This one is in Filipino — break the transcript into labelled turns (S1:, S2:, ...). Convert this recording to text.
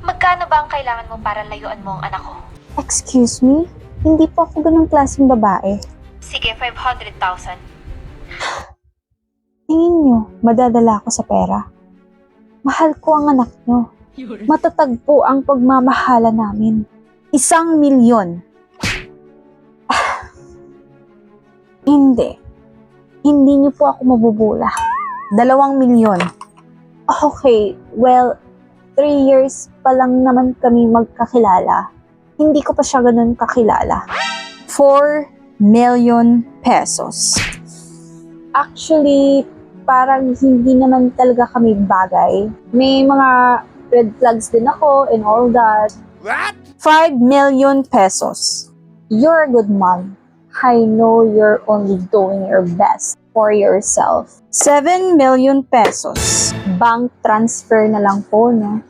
S1: Magkano ba ang kailangan mo para layuan mo ang anak ko?
S2: Excuse me? Hindi po ako ganung klaseng babae.
S1: Sige, 500,000.
S2: Tingin nyo, madadala ako sa pera? Mahal ko ang anak nyo. Matatag po ang pagmamahala namin. 1,000,000. Hindi. Hindi niyo po ako mabubula. 2,000,000. Okay, well, 3 years pa lang naman kami magkakilala. Hindi ko pa siya ganun kakilala. 4,000,000 pesos. Actually, parang hindi naman talaga kami bagay. May mga red flags din ako and all that.
S3: What?
S2: 5,000,000 pesos. You're a good mom. I know you're only doing your best for yourself. 7,000,000 pesos. Bank transfer na lang po, no?